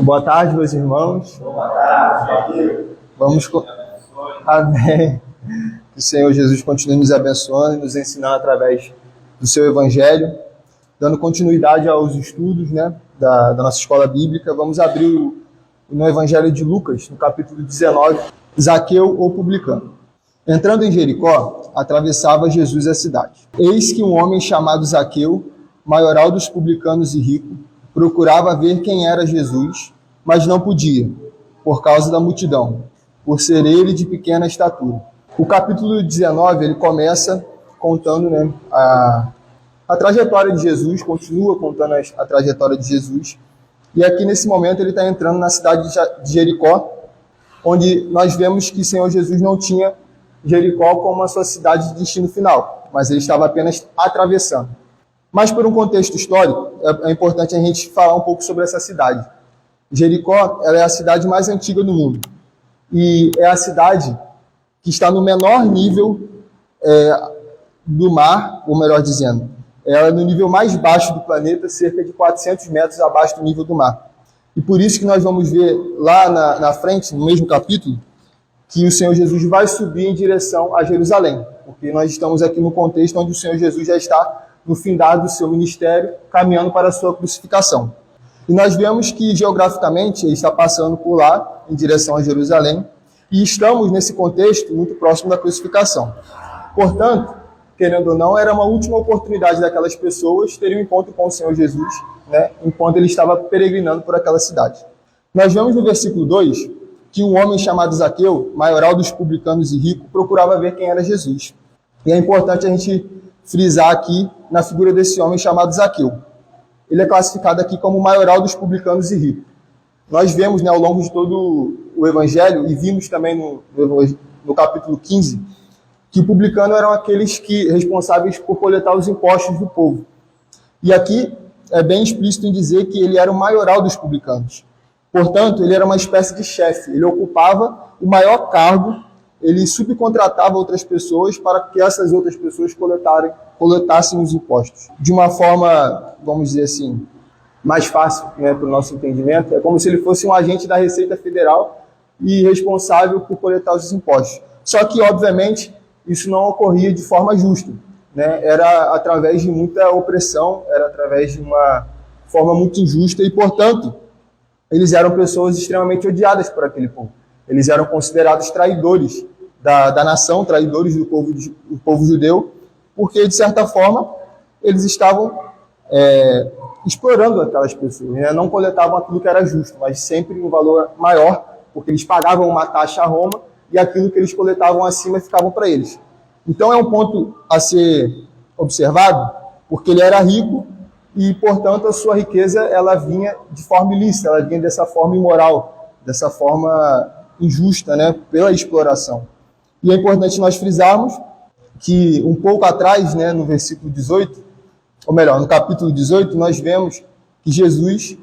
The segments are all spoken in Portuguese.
Boa tarde, meus irmãos. Boa tarde. Vamos. Amém. Que o Senhor Jesus continue nos abençoando e nos ensinando através do seu Evangelho, dando continuidade aos estudos, da nossa escola bíblica. Vamos abrir no Evangelho de Lucas, no capítulo 19, Zaqueu, o publicano. Entrando em Jericó, atravessava Jesus a cidade. Eis que um homem chamado Zaqueu, maioral dos publicanos e rico, procurava ver quem era Jesus, mas não podia, por causa da multidão, por ser ele de pequena estatura. O capítulo 19, ele começa contando a trajetória de Jesus, continua contando a trajetória de Jesus, e aqui nesse momento ele está entrando na cidade de Jericó, onde nós vemos que o Senhor Jesus não tinha Jericó como a sua cidade de destino final, mas ele estava apenas atravessando. Mas por um contexto histórico, é importante a gente falar um pouco sobre essa cidade. Jericó, ela é a cidade mais antiga do mundo. E é a cidade que está no menor nível do mar, ou melhor dizendo, ela é no nível mais baixo do planeta, cerca de 400 metros abaixo do nível do mar. E por isso que nós vamos ver lá na frente, no mesmo capítulo, que o Senhor Jesus vai subir em direção a Jerusalém. Porque nós estamos aqui no contexto onde o Senhor Jesus já está no findar do seu ministério, caminhando para a sua crucificação. E nós vemos que, geograficamente, ele está passando por lá, em direção a Jerusalém, e estamos, nesse contexto, muito próximo da crucificação. Portanto, querendo ou não, era uma última oportunidade daquelas pessoas terem um encontro com o Senhor Jesus, enquanto ele estava peregrinando por aquela cidade. Nós vemos no versículo 2 que um homem chamado Zaqueu, maioral dos publicanos e rico, procurava ver quem era Jesus. E é importante a gente frisar aqui na figura desse homem chamado Zaqueu. Ele é classificado aqui como maioral dos publicanos e rico. Nós vemos ao longo de todo o Evangelho, e vimos também no capítulo 15, que o publicano eram aqueles responsáveis por coletar os impostos do povo. E aqui é bem explícito em dizer que ele era o maioral dos publicanos. Portanto, ele era uma espécie de chefe. Ele ocupava o maior cargo, ele subcontratava outras pessoas para que essas outras pessoas coletassem os impostos. De uma forma, vamos dizer assim, mais fácil para o nosso entendimento, é como se ele fosse um agente da Receita Federal e responsável por coletar os impostos. Só que, obviamente, isso não ocorria de forma justa. Era através de muita opressão, era através de uma forma muito injusta e, portanto, eles eram pessoas extremamente odiadas por aquele povo. Eles eram considerados traidores da nação, traidores do povo judeu, porque, de certa forma, eles estavam explorando aquelas pessoas. Não coletavam aquilo que era justo, mas sempre um valor maior, porque eles pagavam uma taxa a Roma e aquilo que eles coletavam acima ficavam para eles. Então é um ponto a ser observado, porque ele era rico e, portanto, a sua riqueza ela vinha de forma ilícita, ela vinha dessa forma imoral, dessa forma injusta, pela exploração. E é importante nós frisarmos que um pouco atrás, no versículo 18, ou melhor, no capítulo 18, nós vemos que Jesus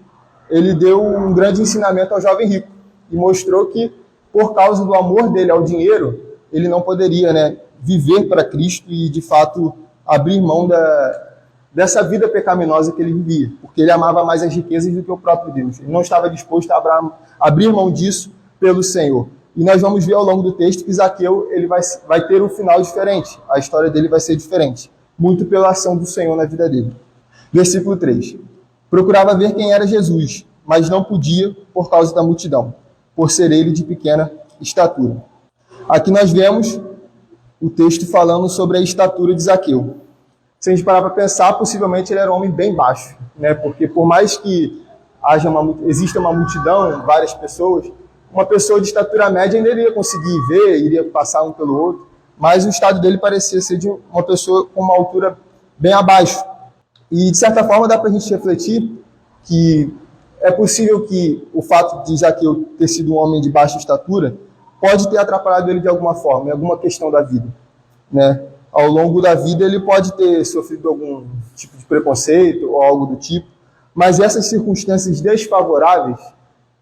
ele deu um grande ensinamento ao jovem rico e mostrou que, por causa do amor dele ao dinheiro, ele não poderia viver para Cristo e, de fato, abrir mão dessa vida pecaminosa que ele vivia, porque ele amava mais as riquezas do que o próprio Deus. Ele não estava disposto a abrir mão disso pelo Senhor. E nós vamos ver ao longo do texto que Zaqueu ele vai ter um final diferente. A história dele vai ser diferente, muito pela ação do Senhor na vida dele. Versículo 3. Procurava ver quem era Jesus, mas não podia por causa da multidão, por ser ele de pequena estatura. Aqui nós vemos o texto falando sobre a estatura de Zaqueu. Se a gente parar para pensar, possivelmente ele era um homem bem baixo, porque por mais que exista uma multidão, várias pessoas, uma pessoa de estatura média ainda iria conseguir ver, iria passar um pelo outro, mas o estado dele parecia ser de uma pessoa com uma altura bem abaixo. E, de certa forma, dá para a gente refletir que é possível que o fato de Zaqueu ter sido um homem de baixa estatura pode ter atrapalhado ele de alguma forma, em alguma questão da vida. Ao longo da vida ele pode ter sofrido algum tipo de preconceito ou algo do tipo, mas essas circunstâncias desfavoráveis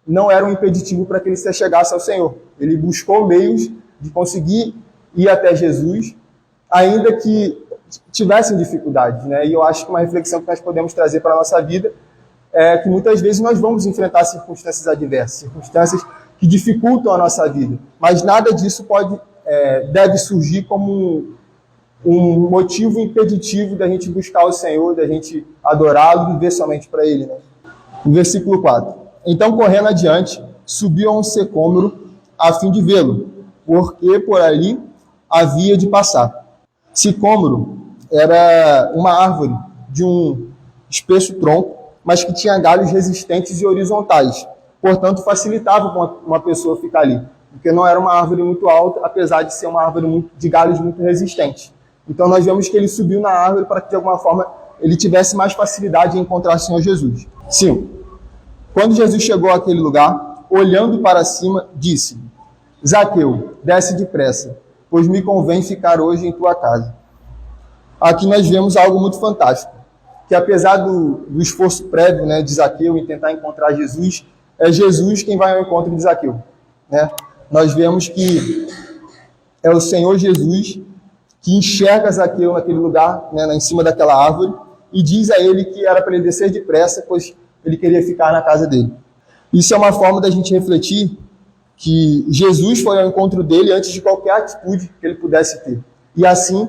não eram um impeditivo para que ele se achegasse ao Senhor. Ele buscou meios de conseguir ir até Jesus, ainda que tivessem dificuldades. E eu acho que uma reflexão que nós podemos trazer para a nossa vida é que muitas vezes nós vamos enfrentar circunstâncias adversas, circunstâncias que dificultam a nossa vida, mas nada disso deve surgir como um motivo impeditivo da gente buscar o Senhor, da gente adorá-lo e viver somente para Ele, né? No versículo 4. Então, correndo adiante, subiu a um sicômoro a fim de vê-lo, porque por ali havia de passar. Sicômoro era uma árvore de um espesso tronco, mas que tinha galhos resistentes e horizontais. Portanto, facilitava uma pessoa ficar ali, porque não era uma árvore muito alta, apesar de ser uma árvore de galhos muito resistentes. Então, nós vemos que ele subiu na árvore para que, de alguma forma, ele tivesse mais facilidade em encontrar o Senhor Jesus. 5. Quando Jesus chegou àquele lugar, olhando para cima, disse: Zaqueu, desce depressa, pois me convém ficar hoje em tua casa. Aqui nós vemos algo muito fantástico, que apesar do esforço prévio, né, de Zaqueu em tentar encontrar Jesus, é Jesus quem vai ao encontro de Zaqueu, né? Nós vemos que é o Senhor Jesus que enxerga Zaqueu naquele lugar, né, em cima daquela árvore, e diz a ele que era para ele descer depressa, pois ele queria ficar na casa dele. Isso é uma forma da gente refletir que Jesus foi ao encontro dele antes de qualquer atitude que ele pudesse ter. E assim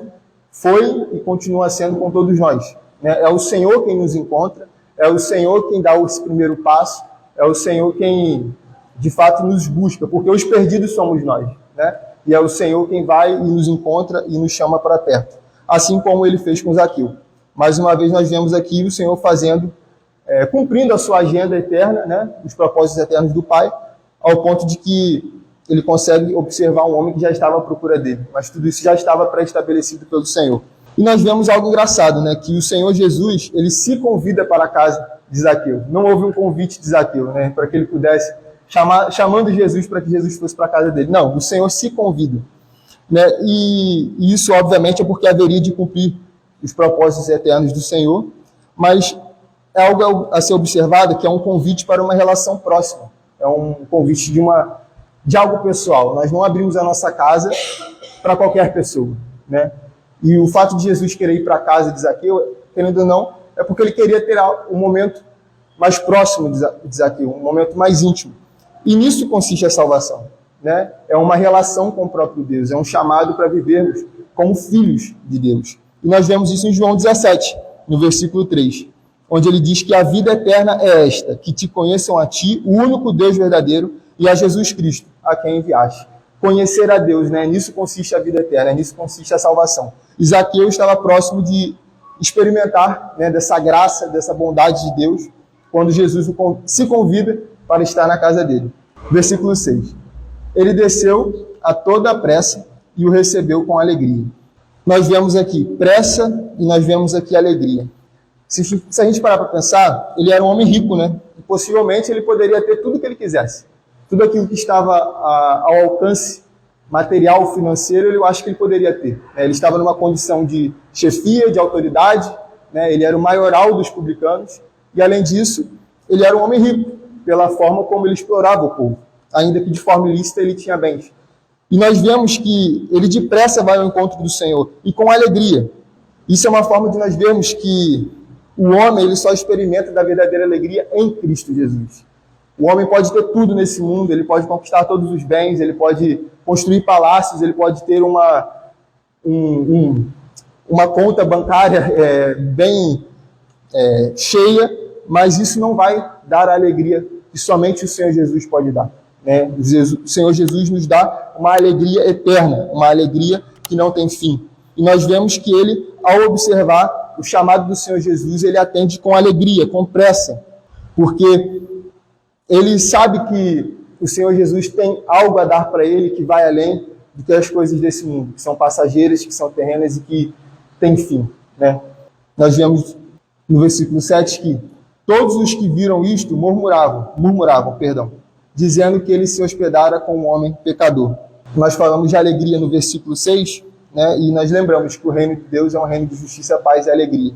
foi e continua sendo com todos nós, né? É o Senhor quem nos encontra, é o Senhor quem dá esse primeiro passo, é o Senhor quem de fato nos busca, porque os perdidos somos nós, né? E é o Senhor quem vai e nos encontra e nos chama para perto, assim como ele fez com Zaqueu. Mais uma vez nós vemos aqui o Senhor cumprindo a sua agenda eterna, né? Os propósitos eternos do Pai, ao ponto de que ele consegue observar um homem que já estava à procura dele, mas tudo isso já estava pré-estabelecido pelo Senhor. E nós vemos algo engraçado, né? Que o Senhor Jesus, ele se convida para a casa de Zaqueu. Não houve um convite de Zaqueu, né? Para que ele pudesse chamando Jesus para que Jesus fosse para a casa dele. Não, o Senhor se convida, né? E isso, obviamente, é porque haveria de cumprir os propósitos eternos do Senhor, mas é algo a ser observado, que é um convite para uma relação próxima. É um convite de algo pessoal. Nós não abrimos a nossa casa para qualquer pessoa, né? E o fato de Jesus querer ir para a casa de Zaqueu, querendo ou não, é porque ele queria ter um momento mais próximo de Zaqueu, um momento mais íntimo. E nisso consiste a salvação, né? É uma relação com o próprio Deus, é um chamado para vivermos como filhos de Deus. E nós vemos isso em João 17, no versículo 3, onde ele diz que a vida eterna é esta, que te conheçam a ti, o único Deus verdadeiro, e a Jesus Cristo, a quem enviaste. Conhecer a Deus, né? Nisso consiste a vida eterna, nisso consiste a salvação. E Zaqueu estava próximo de experimentar, né, dessa graça, dessa bondade de Deus, quando Jesus se convida para estar na casa dele. Versículo 6. Ele desceu a toda a pressa e o recebeu com alegria. Nós vemos aqui pressa e nós vemos aqui alegria. Se a gente parar para pensar, ele era um homem rico, né? E possivelmente ele poderia ter tudo o que ele quisesse. Tudo aquilo que estava ao alcance material, financeiro, eu acho que ele poderia ter. Ele estava numa condição de chefia, de autoridade, né? Ele era o maioral dos publicanos, e além disso, ele era um homem rico, pela forma como ele explorava o povo. Ainda que de forma ilícita ele tinha bens. E nós vemos que ele depressa vai ao encontro do Senhor, e com alegria. Isso é uma forma de nós vermos que o homem ele só experimenta da verdadeira alegria em Cristo Jesus. O homem pode ter tudo nesse mundo, ele pode conquistar todos os bens, ele pode construir palácios, ele pode ter uma conta bancária bem cheia, mas isso não vai dar a alegria que somente o Senhor Jesus pode dar, né? O Senhor Jesus nos dá uma alegria eterna, uma alegria que não tem fim. E nós vemos que ele, ao observar o chamado do Senhor Jesus, ele atende com alegria, com pressa, porque ele sabe que o Senhor Jesus tem algo a dar para ele que vai além do que as coisas desse mundo, que são passageiras, que são terrenas e que têm fim, né? Nós vemos no versículo 7 que todos os que viram isto murmuravam, dizendo que ele se hospedara com um homem pecador. Nós falamos de alegria no versículo 6, né? E nós lembramos que o reino de Deus é um reino de justiça, paz e alegria.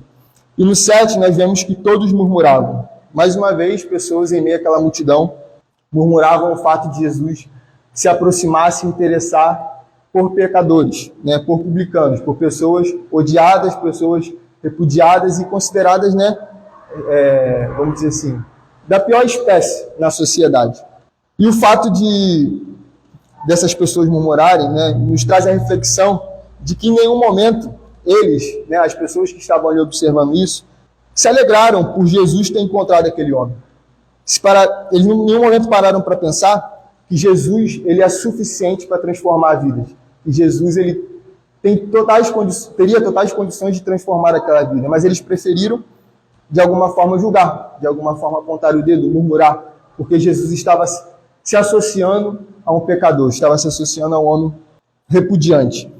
E no 7 nós vemos que todos murmuravam. Mais uma vez, pessoas em meio àquela multidão murmuravam o fato de Jesus se aproximar, se interessar por pecadores, né? Por publicanos, por pessoas odiadas, pessoas repudiadas e consideradas, né, vamos dizer assim, da pior espécie na sociedade. E o fato dessas pessoas murmurarem, né, nos traz a reflexão de que em nenhum momento eles, né, as pessoas que estavam ali observando isso, se alegraram por Jesus ter encontrado aquele homem. Eles em nenhum momento pararam para pensar que Jesus ele é suficiente para transformar vidas. E Jesus ele teria totais condições de transformar aquela vida, mas eles preferiram, de alguma forma, julgar, de alguma forma apontar o dedo, murmurar, porque Jesus estava se associando a um pecador, estava se associando a um homem repudiante.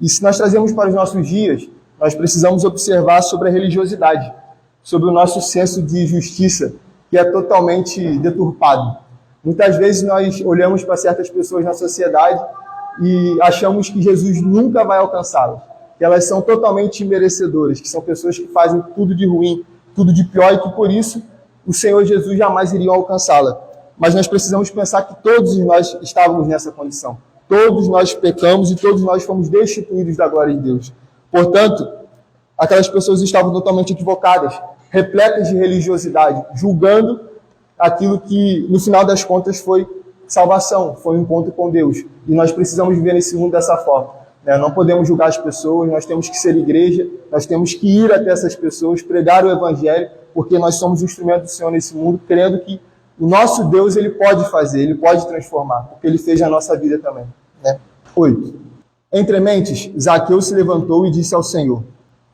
E se nós trazemos para os nossos dias, nós precisamos observar sobre a religiosidade, sobre o nosso senso de justiça, que é totalmente deturpado. Muitas vezes nós olhamos para certas pessoas na sociedade e achamos que Jesus nunca vai alcançá-las, que elas são totalmente immerecedoras, que são pessoas que fazem tudo de ruim, tudo de pior e que por isso o Senhor Jesus jamais iria alcançá-la. Mas nós precisamos pensar que todos nós estávamos nessa condição. Todos nós pecamos e todos nós fomos destituídos da glória de Deus. Portanto, aquelas pessoas estavam totalmente equivocadas, repletas de religiosidade, julgando aquilo que, no final das contas, foi salvação, foi um encontro com Deus. E nós precisamos viver nesse mundo dessa forma. Não podemos julgar as pessoas, nós temos que ser igreja, nós temos que ir até essas pessoas, pregar o Evangelho, porque nós somos instrumento do Senhor nesse mundo, crendo que o nosso Deus ele pode fazer, ele pode transformar, porque ele fez a nossa vida também. 8. Entre mentes, Zaqueu se levantou e disse ao Senhor: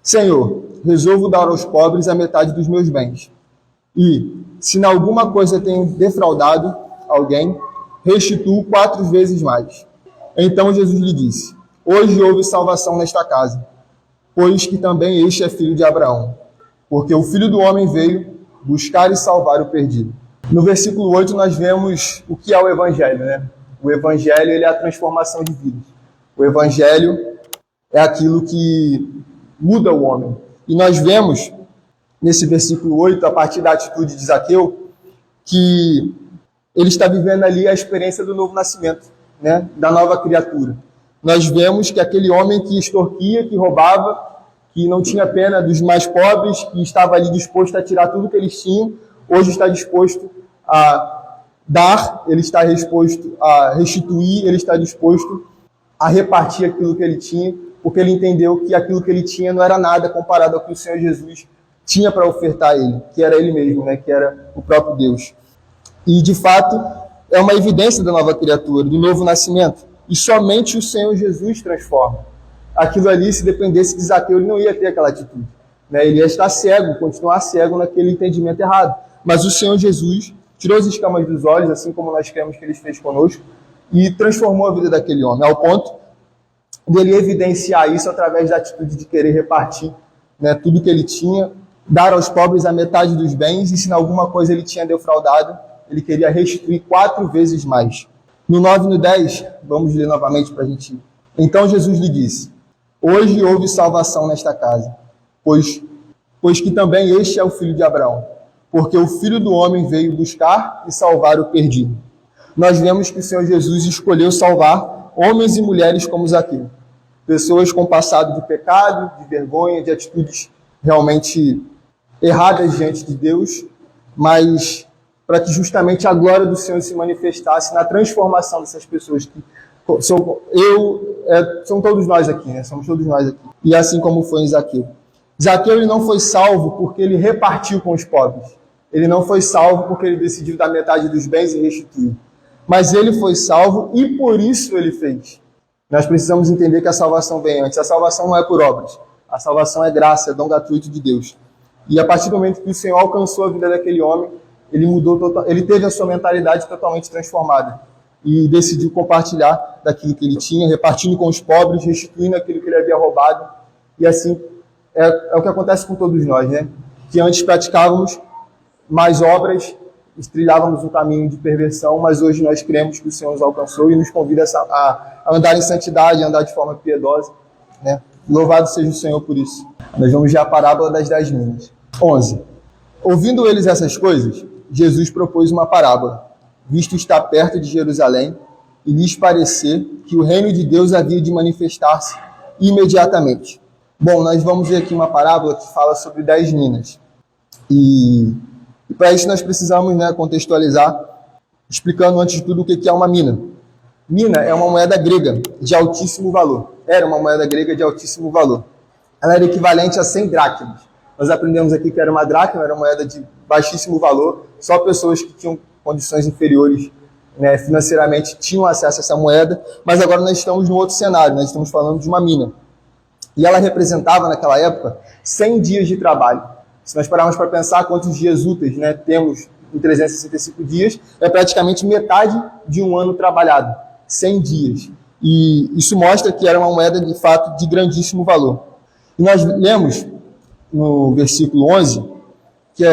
Senhor, resolvo dar aos pobres a metade dos meus bens. E, se em alguma coisa tenho defraudado alguém, restituo 4 vezes mais. Então Jesus lhe disse: Hoje houve salvação nesta casa, pois que também este é filho de Abraão, porque o Filho do Homem veio buscar e salvar o perdido. No versículo 8 nós vemos o que é o Evangelho, né? O Evangelho ele é a transformação de vidas. O Evangelho é aquilo que muda o homem. E nós vemos, nesse versículo 8, a partir da atitude de Zaqueu, que ele está vivendo ali a experiência do novo nascimento, né? Da nova criatura. Nós vemos que aquele homem que extorquia, que roubava, que não tinha pena dos mais pobres, que estava ali disposto a tirar tudo que eles tinham, hoje está disposto a dar, ele está disposto a restituir, ele está disposto a repartir aquilo que ele tinha, porque ele entendeu que aquilo que ele tinha não era nada comparado ao que o Senhor Jesus tinha para ofertar a ele, que era ele mesmo, né? Que era o próprio Deus. E, de fato, é uma evidência da nova criatura, do novo nascimento. E somente o Senhor Jesus transforma. Aquilo ali, se dependesse de Zaqueu, ele não ia ter aquela atitude. Né? Ele ia estar cego, continuar cego naquele entendimento errado. Mas o Senhor Jesus tirou as escamas dos olhos, assim como nós cremos que ele fez conosco, e transformou a vida daquele homem, ao ponto dele evidenciar isso através da atitude de querer repartir, né, tudo que ele tinha, dar aos pobres a metade dos bens, e se em alguma coisa ele tinha defraudado, ele queria restituir 4 vezes mais. No 9 e no 10, vamos ler novamente para a gente ir. Então Jesus lhe disse: Hoje houve salvação nesta casa, pois que também este é o filho de Abraão, porque o Filho do Homem veio buscar e salvar o perdido. Nós vemos que o Senhor Jesus escolheu salvar homens e mulheres como Zaqueu, pessoas com passado de pecado, de vergonha, de atitudes realmente erradas diante de Deus, mas para que justamente a glória do Senhor se manifestasse na transformação dessas pessoas que são todos nós aqui, né? Somos todos nós aqui. E assim como foi em Zaqueu. Zaqueu ele não foi salvo porque ele repartiu com os pobres. Ele não foi salvo porque ele decidiu dar metade dos bens e restituir. Mas ele foi salvo e por isso ele fez. Nós precisamos entender que a salvação vem antes. A salvação não é por obras. A salvação é graça, é dom gratuito de Deus. E a partir do momento que o Senhor alcançou a vida daquele homem, ele mudou, ele teve a sua mentalidade totalmente transformada. E decidiu compartilhar daquilo que ele tinha, repartindo com os pobres, restituindo aquilo que ele havia roubado. E assim, é o que acontece com todos nós, né? Que antes praticávamos mais obras, trilhávamos um caminho de perversão, mas hoje nós cremos que o Senhor nos alcançou e nos convida a andar em santidade, a andar de forma piedosa, né? Louvado seja o Senhor por isso. Nós vamos ver a parábola das 10 minas. 11. Ouvindo eles essas coisas, Jesus propôs uma parábola, visto estar perto de Jerusalém, e lhes parecer que o reino de Deus havia de manifestar-se imediatamente. Bom, nós vamos ver aqui uma parábola que fala sobre 10 minas. E para isso nós precisamos, né, contextualizar, explicando antes de tudo o que é uma mina. Mina é uma moeda grega de altíssimo valor. Era uma moeda grega de altíssimo valor. Ela era equivalente a 100 dracmas. Nós aprendemos aqui que era uma dracma, era uma moeda de baixíssimo valor. Só pessoas que tinham condições inferiores, né, financeiramente tinham acesso a essa moeda. Mas agora nós estamos num outro cenário, nós estamos falando de uma mina. E ela representava, naquela época, 100 dias de trabalho. Se nós pararmos para pensar quantos dias úteis, né, temos em 365 dias, é praticamente metade de um ano trabalhado. 100 dias. E isso mostra que era uma moeda, de fato, de grandíssimo valor. E nós lemos no versículo 11, que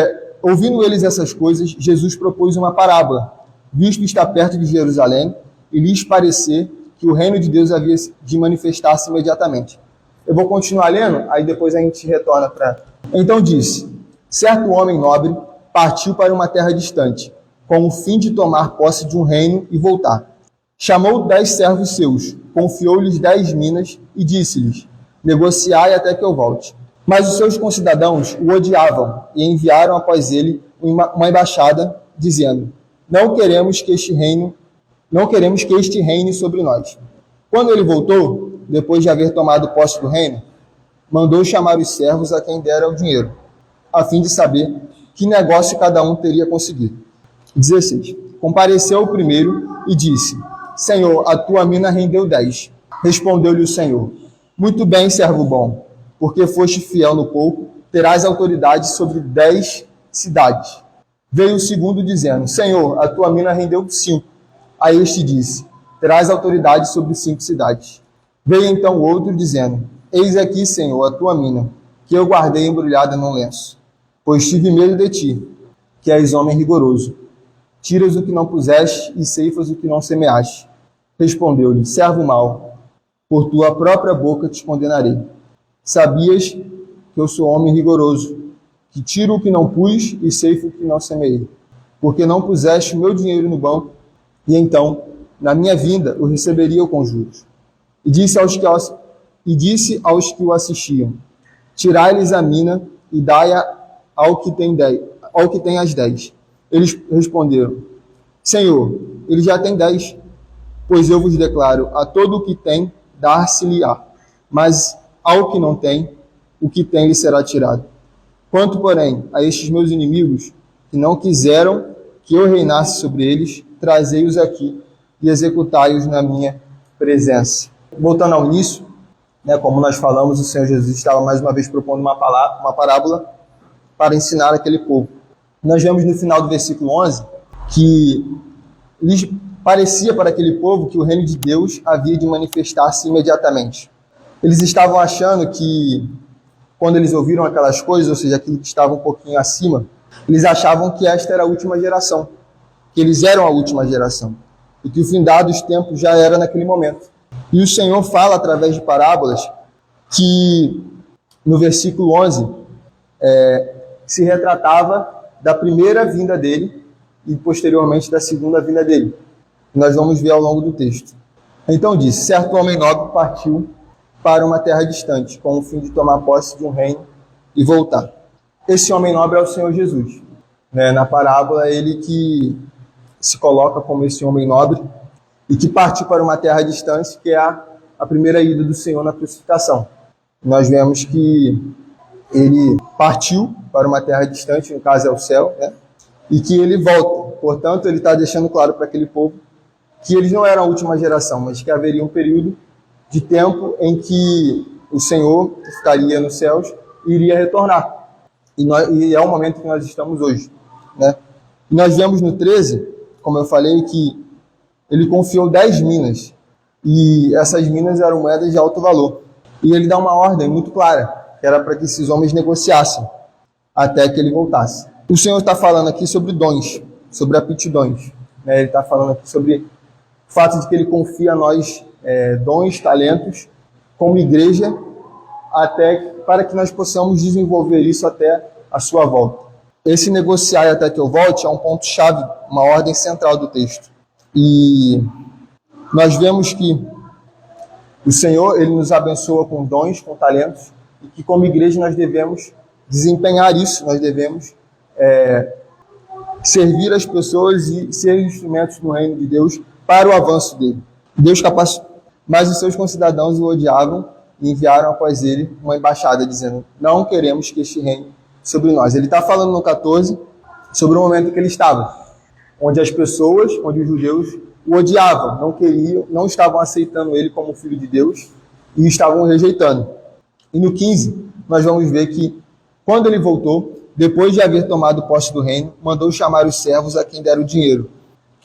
ouvindo eles essas coisas, Jesus propôs uma parábola, visto estar perto de Jerusalém, e lhes parecer que o reino de Deus havia de manifestar-se imediatamente. Eu vou continuar lendo, aí depois a gente retorna para... Então disse, certo homem nobre partiu para uma terra distante, com o fim de tomar posse de um reino e voltar. Chamou 10 servos seus, confiou-lhes 10 minas e disse-lhes, negociai até que eu volte. Mas os seus concidadãos o odiavam e enviaram após ele uma embaixada, dizendo, não queremos que este reine sobre nós. Quando ele voltou, depois de haver tomado posse do reino, mandou chamar os servos a quem dera o dinheiro, a fim de saber que negócio cada um teria conseguido. 16. Compareceu o primeiro e disse, Senhor, a tua mina rendeu 10. Respondeu-lhe o Senhor, muito bem, servo bom, porque foste fiel no pouco, terás autoridade sobre 10 cidades. Veio o segundo dizendo, Senhor, a tua mina rendeu 5. A este disse, terás autoridade sobre 5 cidades. Veio então o outro dizendo, eis aqui, Senhor, a tua mina, que eu guardei embrulhada num lenço, pois tive medo de ti, que és homem rigoroso. Tiras o que não puseste e ceifas o que não semeaste. Respondeu-lhe, servo mau, por tua própria boca te condenarei. Sabias que eu sou homem rigoroso, que tiro o que não pus e ceifo o que não semeei. Porque não puseste o meu dinheiro no banco, e então, na minha vinda, o receberia com juros. E disse aos que o assistiam, tirai-lhes a mina e dai-a ao que tem as 10. Eles responderam, Senhor, ele já tem 10. Pois eu vos declaro, a todo o que tem, dar-se-lhe-á. Mas ao que não tem, o que tem lhe será tirado. Quanto, porém, a estes meus inimigos, que não quiseram que eu reinasse sobre eles, trazei-os aqui e executai-os na minha presença. Voltando ao início, né, como nós falamos, o Senhor Jesus estava mais uma vez propondo uma parábola para ensinar aquele povo. Nós vemos no final do versículo 11 que lhes parecia para aquele povo que o reino de Deus havia de manifestar-se imediatamente. Eles estavam achando que, quando eles ouviram aquelas coisas, ou seja, aquilo que estava um pouquinho acima, eles achavam que esta era a última geração, que eles eram a última geração, e que o findar dos tempos já era naquele momento. E o Senhor fala através de parábolas que, no versículo 11, se retratava da primeira vinda dele e, posteriormente, da segunda vinda dele. Nós vamos ver ao longo do texto. Então disse, certo homem nobre partiu para uma terra distante, com o fim de tomar posse de um reino e voltar. Esse homem nobre é o Senhor Jesus. Na parábola, ele que se coloca como esse homem nobre e que partiu para uma terra distante, que é a primeira ida do Senhor na crucificação. Nós vemos que ele partiu para uma terra distante, no caso é o céu, né? E que ele volta. Portanto, ele está deixando claro para aquele povo que eles não eram a última geração, mas que haveria um período de tempo em que o Senhor estaria nos céus e iria retornar. E é o momento que nós estamos hoje, né? E nós vemos no 13, como eu falei, que ele confiou 10 minas, e essas minas eram moedas de alto valor. E ele dá uma ordem muito clara, que era para que esses homens negociassem até que ele voltasse. O Senhor está falando aqui sobre dons, sobre aptidões, né? Ele está falando aqui sobre o fato de que ele confia a nós dons, talentos, como igreja, até para que nós possamos desenvolver isso até a sua volta. Esse negociar até que eu volte é um ponto-chave, uma ordem central do texto. E nós vemos que o Senhor, ele nos abençoa com dons, com talentos, e que como igreja nós devemos desempenhar isso, nós devemos servir as pessoas e ser instrumentos no reino de Deus para o avanço dele. Deus capacitou, mas os seus concidadãos o odiavam e enviaram após ele uma embaixada dizendo: não queremos que este reine sobre nós. Ele está falando no 14 sobre o momento em que ele estava, onde as pessoas, onde os judeus o odiavam, não queriam, não estavam aceitando ele como filho de Deus e estavam o rejeitando. E no 15 nós vamos ver que quando ele voltou, depois de haver tomado posse do reino, mandou chamar os servos a quem deram o dinheiro,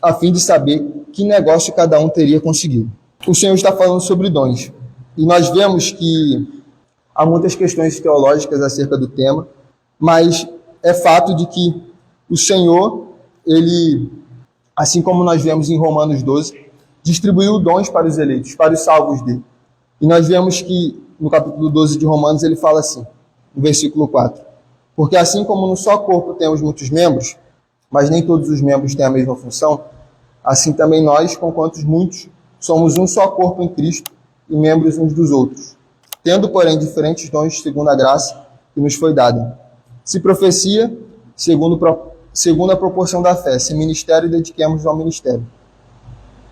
a fim de saber que negócio cada um teria conseguido. O Senhor está falando sobre dons. E nós vemos que há muitas questões teológicas acerca do tema, mas é fato de que o Senhor, ele, assim como nós vemos em Romanos 12, distribuiu dons para os eleitos, para os salvos dele. E nós vemos que no capítulo 12 de Romanos ele fala assim, no versículo 4: porque assim como no só corpo temos muitos membros, mas nem todos os membros têm a mesma função, assim também nós, conquanto muitos, somos um só corpo em Cristo e membros uns dos outros, tendo, porém, diferentes dons segundo a graça que nos foi dada. Se profecia, segundo a proporção da fé; se ministério, dediquemos ao ministério.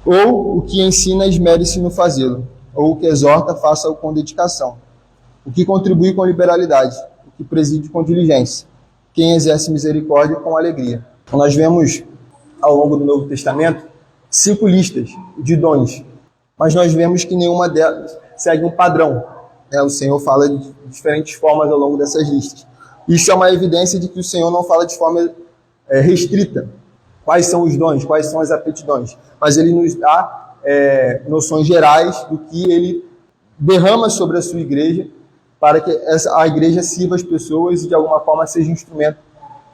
Ou o que ensina, esmere-se no fazê-lo; ou o que exorta, faça-o com dedicação. O que contribui com liberalidade; o que preside com diligência; quem exerce misericórdia com alegria. Então, nós vemos, ao longo do Novo Testamento, 5 listas de dons, mas nós vemos que nenhuma delas segue um padrão. O Senhor fala de diferentes formas ao longo dessas listas. Isso é uma evidência de que o Senhor não fala de forma restrita. Quais são os dons, quais são as aptidões, mas Ele nos dá noções gerais do que Ele derrama sobre a sua igreja, para que a igreja sirva as pessoas e de alguma forma seja instrumento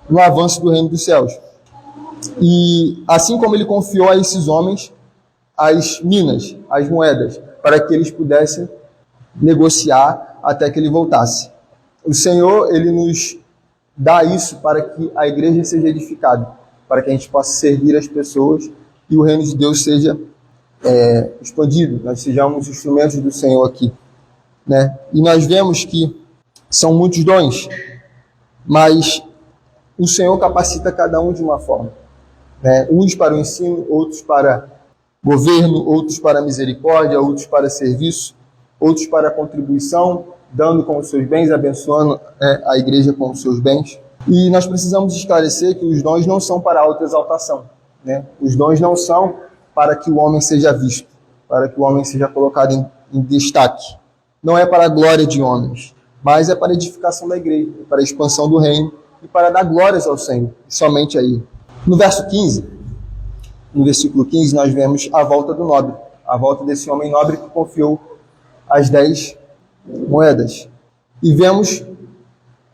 no avanço do reino dos céus. E assim como Ele confiou a esses homens as minas, as moedas, para que eles pudessem negociar até que Ele voltasse. O Senhor, Ele nos dá isso para que a igreja seja edificada, para que a gente possa servir as pessoas e o reino de Deus seja expandido, nós sejamos instrumentos do Senhor aqui. E nós vemos que são muitos dons, mas o Senhor capacita cada um de uma forma. Uns para o ensino, outros para governo, outros para misericórdia, outros para serviço, outros para contribuição, dando com os seus bens, abençoando a igreja com os seus bens. E nós precisamos esclarecer que os dons não são para autoexaltação. Os dons não são para que o homem seja visto, para que o homem seja colocado em destaque. Não é para a glória de homens, mas é para a edificação da igreja, para a expansão do reino e para dar glórias ao Senhor, somente a Ele. No verso 15, no versículo 15, nós vemos a volta do nobre, a volta desse homem nobre que confiou as 10 moedas. E vemos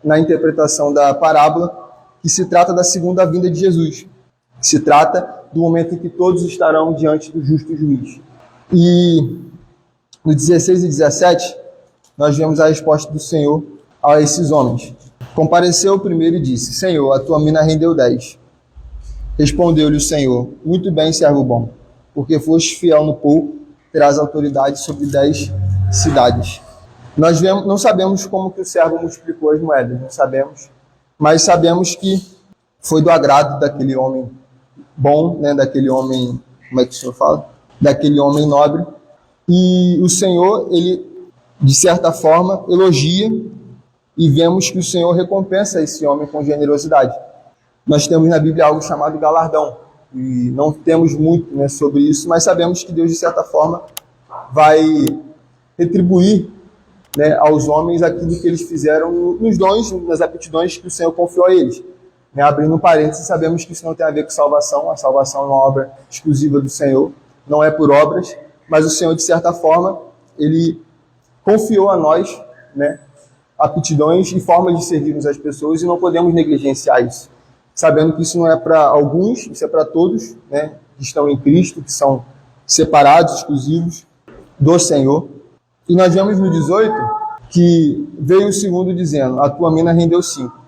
na interpretação da parábola que se trata da segunda vinda de Jesus. Se trata do momento em que todos estarão diante do justo juiz. E no 16 e 17, nós vemos a resposta do Senhor a esses homens. Compareceu o primeiro e disse: Senhor, a tua mina rendeu 10. Respondeu-lhe o Senhor: muito bem, servo bom, porque foste fiel no pouco, terás autoridade sobre 10 cidades. Nós não sabemos como que o servo multiplicou as moedas, não sabemos, mas sabemos que foi do agrado daquele homem bom, daquele homem, como é que o Senhor fala? Daquele homem nobre. E o Senhor, ele, de certa forma, elogia, e vemos que o Senhor recompensa esse homem com generosidade. Nós temos na Bíblia algo chamado galardão, e não temos muito sobre isso, mas sabemos que Deus, de certa forma, vai retribuir aos homens aquilo que eles fizeram nos dons, nas aptidões que o Senhor confiou a eles. Abrindo um parênteses, sabemos que isso não tem a ver com salvação. A salvação é uma obra exclusiva do Senhor, não é por obras, mas o Senhor, de certa forma, Ele confiou a nós aptidões e formas de servirmos as pessoas, e não podemos negligenciar isso, sabendo que isso não é para alguns, isso é para todos, que estão em Cristo, que são separados, exclusivos do Senhor. E nós vemos no 18 que veio o segundo dizendo: a tua mina rendeu 5.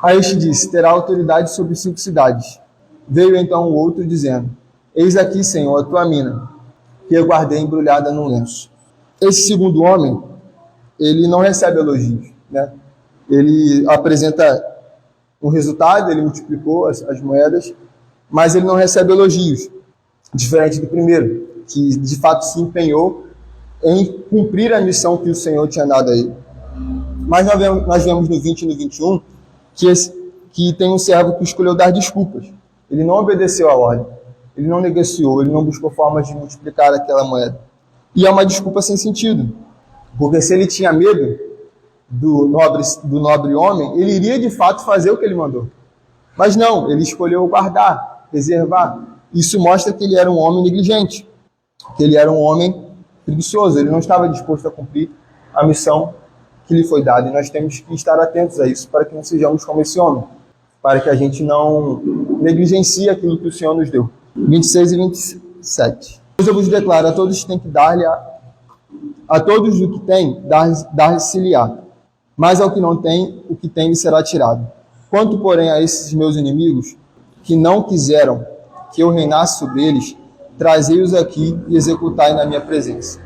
A este disse: terá autoridade sobre 5 cidades. Veio então o outro dizendo: eis aqui, Senhor, a tua mina, que eu guardei embrulhada num lenço. Esse segundo homem, ele não recebe elogios, Ele apresenta um resultado, ele multiplicou as moedas, mas ele não recebe elogios, diferente do primeiro, que de fato se empenhou em cumprir a missão que o Senhor tinha dado a ele. Mas nós vemos no 20 e no 21 que tem um servo que escolheu dar desculpas. Ele não obedeceu à ordem, ele não negociou, ele não buscou formas de multiplicar aquela moeda. E é uma desculpa sem sentido, porque se ele tinha medo do nobre homem, ele iria de fato fazer o que ele mandou. Mas não, ele escolheu guardar, preservar. Isso mostra que ele era um homem negligente, que ele era um homem preguiçoso, ele não estava disposto a cumprir a missão que lhe foi dada. E nós temos que estar atentos a isso, para que não sejamos como esse homem, para que a gente não negligencie aquilo que o Senhor nos deu. 26 e 27. Pois eu vos declaro, a todos tem que dar-lhe a todos o que tem, dar-se-lhe-á. Mas ao que não tem, o que tem lhe será tirado. Quanto, porém, a esses meus inimigos, que não quiseram que eu reinasse sobre eles, trazei-os aqui e executai na minha presença.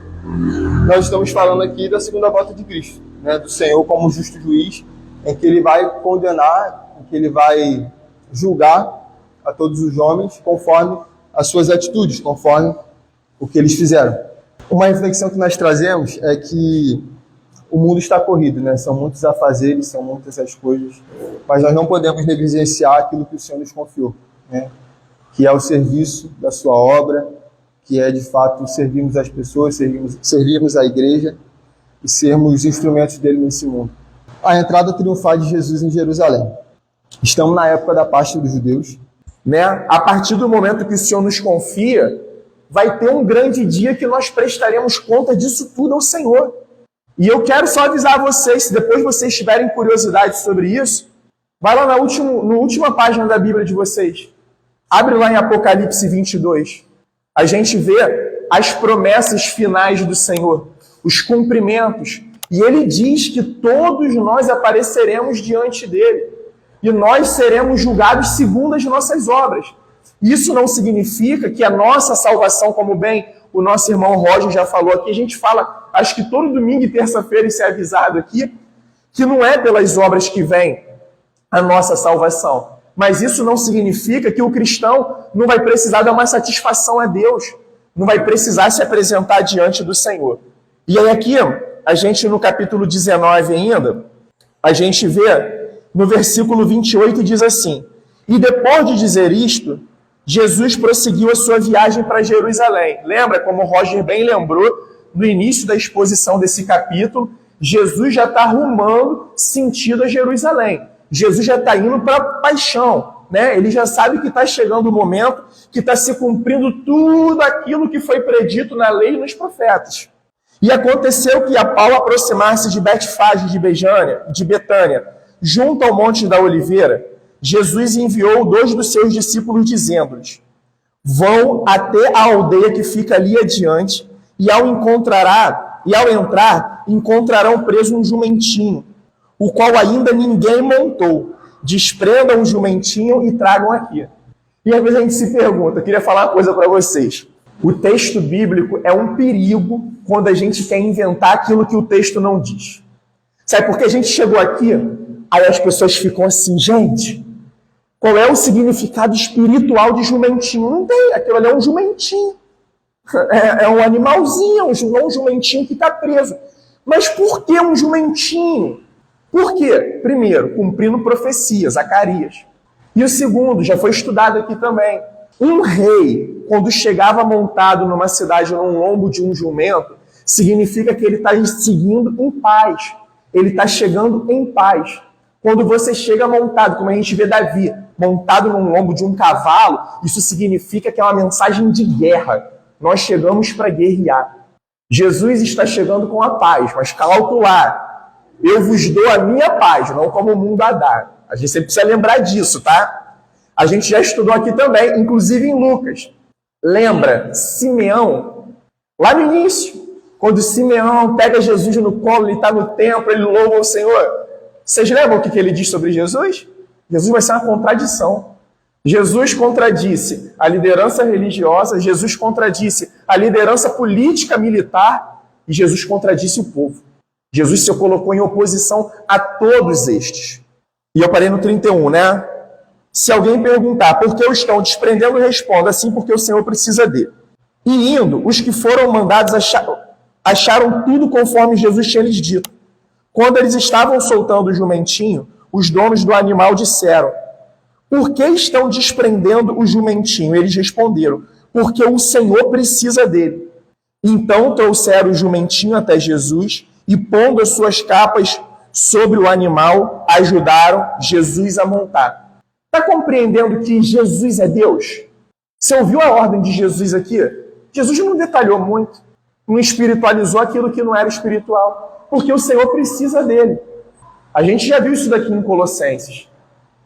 Nós estamos falando aqui da segunda volta de Cristo, né? Do Senhor como justo juiz, em que ele vai condenar, em que ele vai julgar a todos os homens conforme as suas atitudes, conforme o que eles fizeram. Uma reflexão que nós trazemos é que o mundo está corrido, né? São muitos afazeres, são muitas as coisas, mas nós não podemos negligenciar aquilo que o Senhor nos confiou, né? Que é o serviço da sua obra, que é de fato servirmos as pessoas, servirmos a igreja e sermos instrumentos dele nesse mundo. A entrada triunfal de Jesus em Jerusalém. Estamos na época da Páscoa dos judeus, né? A partir do momento que o Senhor nos confia, vai ter um grande dia que nós prestaremos conta disso tudo ao Senhor. E eu quero só avisar vocês, se depois vocês tiverem curiosidade sobre isso, vai lá na última página da Bíblia de vocês. Abre lá em Apocalipse 22. A gente vê as promessas finais do Senhor, os cumprimentos. E ele diz que todos nós apareceremos diante dele. E nós seremos julgados segundo as nossas obras. Isso não significa que a nossa salvação, como bem o nosso irmão Roger já falou aqui, a gente fala, acho que todo domingo e terça-feira isso é avisado aqui, que não é pelas obras que vem a nossa salvação. Mas isso não significa que o cristão não vai precisar dar uma satisfação a Deus, não vai precisar se apresentar diante do Senhor. E aí aqui, a gente no capítulo 19 ainda, a gente vê no versículo 28 diz assim: e depois de dizer isto, Jesus prosseguiu a sua viagem para Jerusalém. Lembra, como o Roger bem lembrou, no início da exposição desse capítulo, Jesus já está rumando sentido a Jerusalém. Jesus já está indo para a paixão, né? Ele já sabe que está chegando o momento que está se cumprindo tudo aquilo que foi predito na lei e nos profetas. E aconteceu que, ao aproximar-se de Betfage de Betânia, junto ao Monte da Oliveira, Jesus enviou 2 dos seus discípulos, dizendo-lhes: vão até a aldeia que fica ali adiante, e ao entrar, encontrarão preso um jumentinho, o qual ainda ninguém montou. Desprendam o jumentinho e tragam aqui. E às vezes a gente se pergunta, eu queria falar uma coisa para vocês. O texto bíblico é um perigo quando a gente quer inventar aquilo que o texto não diz. Sabe por que a gente chegou aqui? Aí as pessoas ficam assim, gente, qual é o significado espiritual de jumentinho? Não tem, aquilo ali é um jumentinho. É um animalzinho, um jumentinho que está preso. Mas por que um jumentinho? Por quê? Primeiro, cumprindo profecia, Zacarias. E o segundo, já foi estudado aqui também. Um rei, quando chegava montado numa cidade, num lombo de um jumento, significa que ele está seguindo em paz. Ele está chegando em paz. Quando você chega montado, como a gente vê Davi, montado num lombo de um cavalo, isso significa que é uma mensagem de guerra. Nós chegamos para guerrear. Jesus está chegando com a paz, mas calcular. Eu vos dou a minha paz, não como o mundo a dá. A gente sempre precisa lembrar disso, tá? A gente já estudou aqui também, inclusive em Lucas. Lembra, Simeão, lá no início, quando Simeão pega Jesus no colo, ele está no templo, ele louva o Senhor. Vocês lembram o que ele diz sobre Jesus? Jesus vai ser uma contradição. Jesus contradisse a liderança religiosa, Jesus contradisse a liderança política militar e Jesus contradisse o povo. Jesus se colocou em oposição a todos estes. E eu parei no 31, né? Se alguém perguntar por que o estão desprendendo, responda assim, porque o Senhor precisa dele. E indo, os que foram mandados acharam tudo conforme Jesus tinha lhes dito. Quando eles estavam soltando o jumentinho, os donos do animal disseram: por que estão desprendendo o jumentinho? Eles responderam: porque o Senhor precisa dele. Então trouxeram o jumentinho até Jesus e, pondo as suas capas sobre o animal, ajudaram Jesus a montar. Está compreendendo que Jesus é Deus? Você ouviu a ordem de Jesus aqui? Jesus não detalhou muito, não espiritualizou aquilo que não era espiritual, porque o Senhor precisa dele. A gente já viu isso daqui em Colossenses,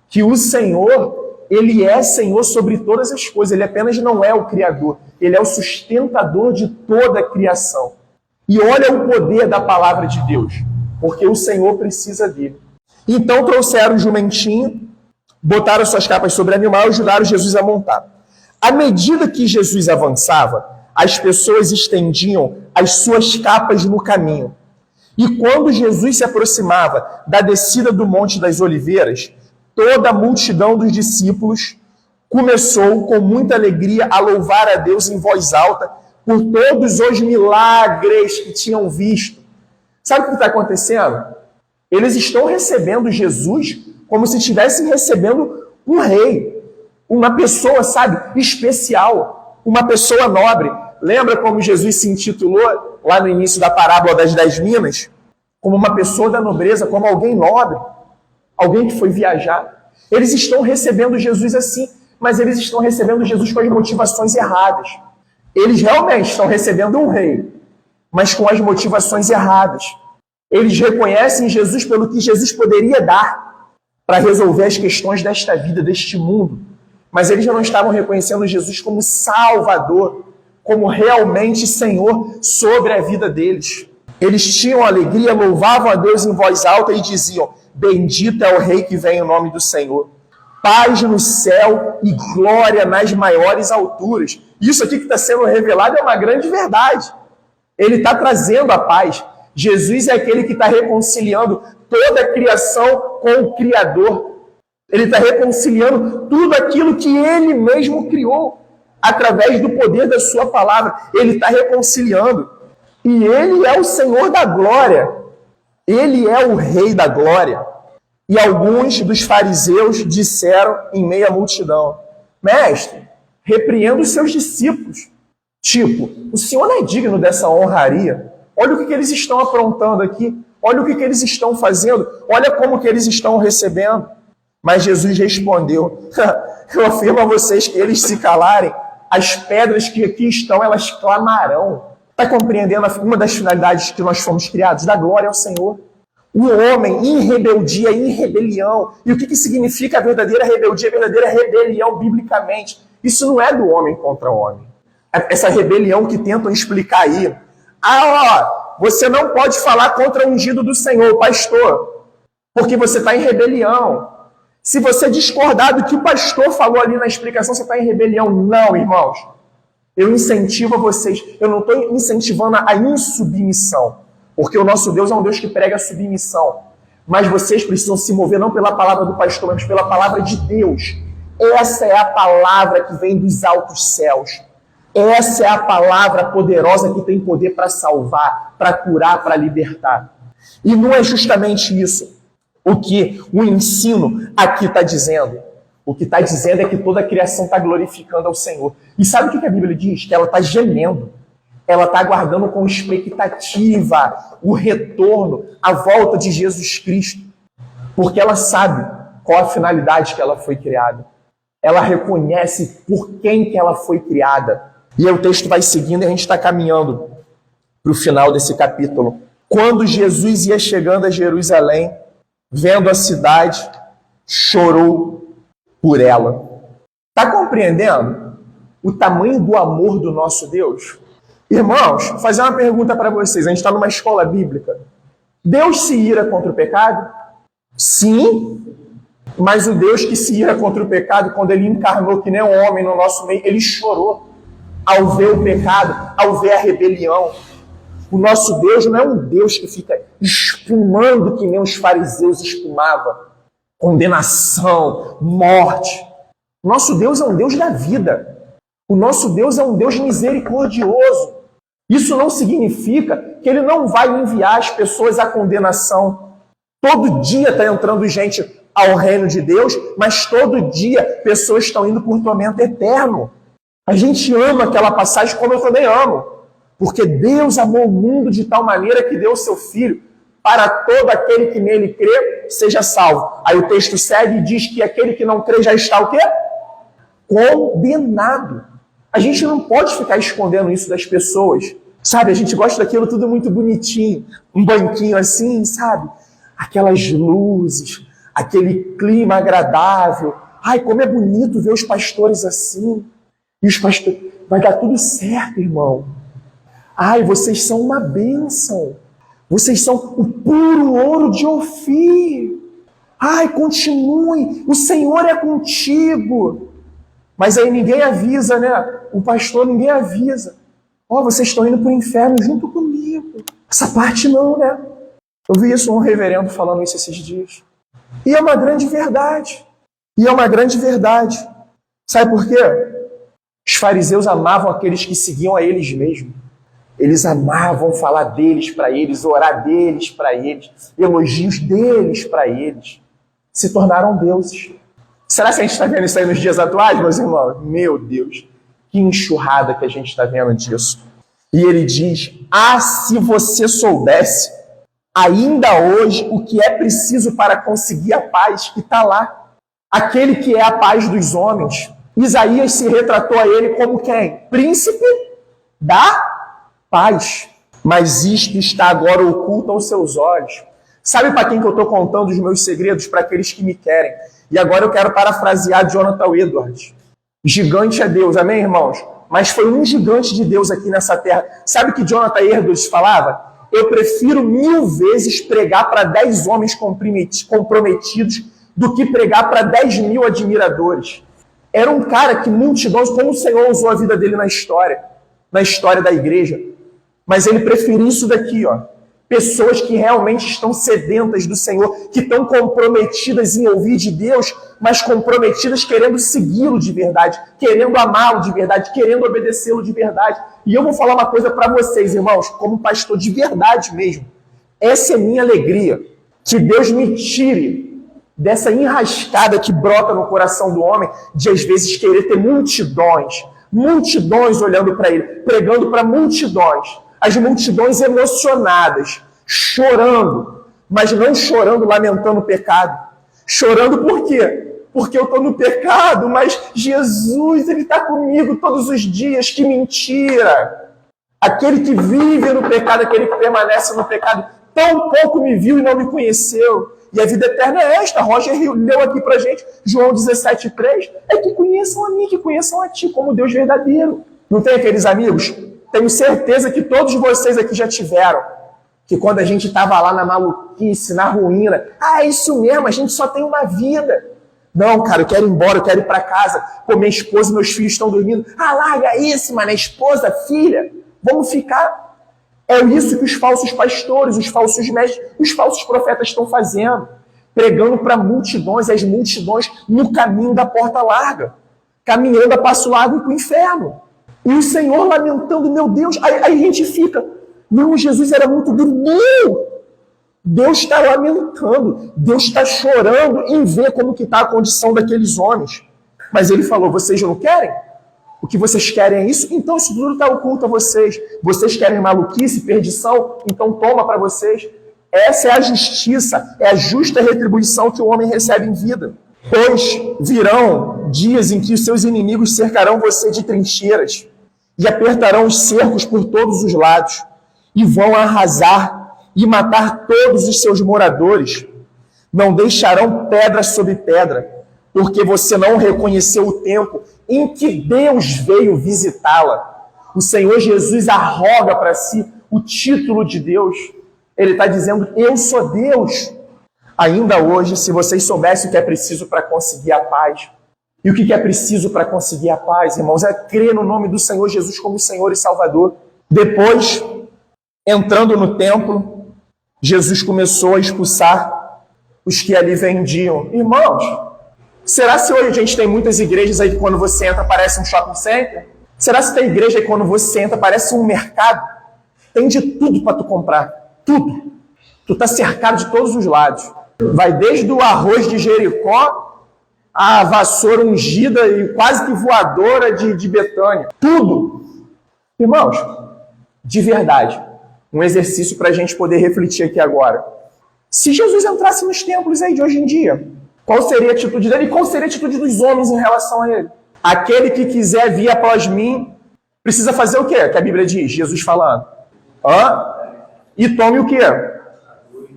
que o Senhor, ele é Senhor sobre todas as coisas, ele apenas não é o Criador, ele é o sustentador de toda a criação. E olha o poder da palavra de Deus, porque o Senhor precisa dele. Então trouxeram o jumentinho, botaram suas capas sobre o animal e ajudaram Jesus a montar. À medida que Jesus avançava, as pessoas estendiam as suas capas no caminho. E quando Jesus se aproximava da descida do Monte das Oliveiras, toda a multidão dos discípulos começou com muita alegria a louvar a Deus em voz alta por todos os milagres que tinham visto. Sabe o que está acontecendo? Eles estão recebendo Jesus como se estivessem recebendo um rei, uma pessoa, sabe, especial, uma pessoa nobre. Lembra como Jesus se intitulou lá no início da parábola das 10 minas? Como uma pessoa da nobreza, como alguém nobre, alguém que foi viajar. Eles estão recebendo Jesus assim, mas eles estão recebendo Jesus com as motivações erradas. Eles realmente estão recebendo um rei, mas com as motivações erradas. Eles reconhecem Jesus pelo que Jesus poderia dar para resolver as questões desta vida, deste mundo. Mas eles não estavam reconhecendo Jesus como Salvador, como realmente Senhor sobre a vida deles. Eles tinham alegria, louvavam a Deus em voz alta e diziam: bendito é o Rei que vem em nome do Senhor. Paz no céu e glória nas maiores alturas. Isso aqui que está sendo revelado é uma grande verdade. Ele está trazendo a paz. Jesus é aquele que está reconciliando toda a criação com o Criador. Ele está reconciliando tudo aquilo que Ele mesmo criou através do poder da sua palavra. Ele está reconciliando. E Ele é o Senhor da glória. Ele é o Rei da glória. E alguns dos fariseus disseram em meio à multidão: mestre, repreenda os seus discípulos. Tipo, o Senhor não é digno dessa honraria. Olha o que eles estão aprontando aqui. Olha o que eles estão fazendo. Olha como que eles estão recebendo. Mas Jesus respondeu: eu afirmo a vocês que eles se calarem, as pedras que aqui estão, elas clamarão. Está compreendendo uma das finalidades que nós fomos criados? Da glória ao Senhor. O homem em rebeldia, em rebelião. E o que significa a verdadeira rebeldia, a verdadeira rebelião biblicamente? Isso não é do homem contra o homem. Essa rebelião que tentam explicar aí. Você não pode falar contra o ungido do Senhor, pastor, porque você está em rebelião. Se você discordar do que o pastor falou ali na explicação, você está em rebelião. Não, irmãos. Eu incentivo a vocês. Eu não estou incentivando a insubmissão, porque o nosso Deus é um Deus que prega a submissão. Mas vocês precisam se mover não pela palavra do pastor, mas pela palavra de Deus. Essa é a palavra que vem dos altos céus. Essa é a palavra poderosa que tem poder para salvar, para curar, para libertar. E não é justamente isso o que o ensino aqui está dizendo. O que está dizendo é que toda a criação está glorificando ao Senhor. E sabe o que a Bíblia diz? Que ela está gemendo. Ela está aguardando com expectativa o retorno, a volta de Jesus Cristo. Porque ela sabe qual a finalidade que ela foi criada. Ela reconhece por quem que ela foi criada. E aí o texto vai seguindo e a gente está caminhando para o final desse capítulo. Quando Jesus ia chegando a Jerusalém, vendo a cidade, chorou por ela. Está compreendendo o tamanho do amor do nosso Deus? Irmãos, vou fazer uma pergunta para vocês. A gente está numa escola bíblica. Deus se ira contra o pecado? Sim, mas o Deus que se ira contra o pecado, quando Ele encarnou que nem um homem no nosso meio, Ele chorou ao ver o pecado, ao ver a rebelião. O nosso Deus não é um Deus que fica espumando que nem os fariseus espumavam. condenação, morte. Nosso Deus é um Deus da vida. O nosso Deus é um Deus misericordioso. Isso não significa que Ele não vai enviar as pessoas à condenação. Todo dia está entrando gente ao reino de Deus, mas todo dia pessoas estão indo por tormento eterno. A gente ama aquela passagem como eu também amo, porque Deus amou o mundo de tal maneira que deu o seu Filho para todo aquele que nele crê seja salvo. Aí o texto segue e diz que aquele que não crê já está o quê? Condenado. A gente não pode ficar escondendo isso das pessoas, sabe? A gente gosta daquilo tudo muito bonitinho, um banquinho assim, sabe? Aquelas luzes, aquele clima agradável. Ai, como é bonito ver os pastores assim. E os pastores, vai dar tudo certo, irmão. Ai, vocês são uma bênção. Vocês são o puro ouro de Ofir. Ai, continue, o Senhor é contigo. Mas aí ninguém avisa, né? O pastor, ninguém avisa. Ó, vocês estão indo para o inferno junto comigo. Essa parte não, né? Eu vi isso um reverendo falando isso esses dias. E é uma grande verdade. E é uma grande verdade. Sabe por quê? Os fariseus amavam aqueles que seguiam a eles mesmos. Eles amavam falar deles para eles, orar deles para eles, elogios deles para eles. Se tornaram deuses. Será que a gente está vendo isso aí nos dias atuais, meus irmãos? Meu Deus, que enxurrada que a gente está vendo disso. E ele diz, se você soubesse, ainda hoje, o que é preciso para conseguir a paz, que está lá. Aquele que é a paz dos homens. Isaías se retratou a ele como quem? Príncipe da paz. Mas isto está agora oculto aos seus olhos. Sabe para quem que eu estou contando os meus segredos? Para aqueles que me querem. E agora eu quero parafrasear Jonathan Edwards. Gigante é Deus, amém, irmãos? Mas foi um gigante de Deus aqui nessa terra. Sabe o que Jonathan Edwards falava? Eu prefiro 1000 vezes pregar para 10 homens comprometidos do que pregar para 10.000 admiradores. Era um cara que multidões, como o Senhor usou a vida dele na história da igreja. Mas ele preferiu isso daqui, ó. Pessoas que realmente estão sedentas do Senhor, que estão comprometidas em ouvir de Deus, mas comprometidas querendo segui-lo de verdade, querendo amá-lo de verdade, querendo obedecê-lo de verdade. E eu vou falar uma coisa para vocês, irmãos, como pastor de verdade mesmo. Essa é minha alegria, que Deus me tire dessa enrascada que brota no coração do homem, de às vezes querer ter multidões olhando para ele, pregando para multidões. As multidões emocionadas, chorando, mas não chorando, lamentando o pecado. Chorando por quê? Porque eu estou no pecado, mas Jesus, Ele está comigo todos os dias. Que mentira! Aquele que vive no pecado, aquele que permanece no pecado, tão pouco me viu e não me conheceu. E a vida eterna é esta. Roger leu aqui pra gente, João 17,3, é que conheçam a mim, que conheçam a ti como Deus verdadeiro. Não tem aqueles amigos? Tenho certeza que todos vocês aqui já tiveram. Que quando a gente estava lá na maluquice, na ruína, é isso mesmo, a gente só tem uma vida. Não, cara, eu quero ir embora, eu quero ir para casa. Pô, minha esposa e meus filhos estão dormindo. Larga isso, mano, esposa, filha, vamos ficar. É isso que os falsos pastores, os falsos mestres, os falsos profetas estão fazendo. Pregando para multidões, as multidões no caminho da porta larga. Caminhando a passo largo para o inferno. E o Senhor lamentando, meu Deus, aí a gente fica, não, Jesus era muito duro. Não! Deus está lamentando, Deus está chorando em ver como que está a condição daqueles homens. Mas ele falou, vocês não querem? O que vocês querem é isso? Então isso tudo está oculto a vocês. Vocês querem maluquice, perdição? Então toma para vocês. Essa é a justiça, é a justa retribuição que o homem recebe em vida. Pois virão dias em que os seus inimigos cercarão você de trincheiras e apertarão os cercos por todos os lados e vão arrasar e matar todos os seus moradores. Não deixarão pedra sobre pedra, porque você não reconheceu o tempo em que Deus veio visitá-la. O Senhor Jesus arroga para si o título de Deus. Ele está dizendo, eu sou Deus. Ainda hoje, se vocês soubessem o que é preciso para conseguir a paz, e o que é preciso para conseguir a paz, irmãos, é crer no nome do Senhor Jesus como Senhor e Salvador. Depois, entrando no templo, Jesus começou a expulsar os que ali vendiam. Irmãos, será se hoje a gente tem muitas igrejas aí que quando você entra parece um shopping center? Será se tem igreja aí que quando você entra parece um mercado? Tem de tudo para tu comprar. Tudo. Tu tá cercado de todos os lados. Vai desde o arroz de Jericó à vassoura ungida e quase que voadora de Betânia. Tudo. Irmãos, de verdade, um exercício para a gente poder refletir aqui agora. Se Jesus entrasse nos templos aí de hoje em dia, qual seria a atitude dele e qual seria a atitude dos homens em relação a ele? Aquele que quiser vir após mim, precisa fazer o quê? Que a Bíblia diz, Jesus falando. E tome o quê?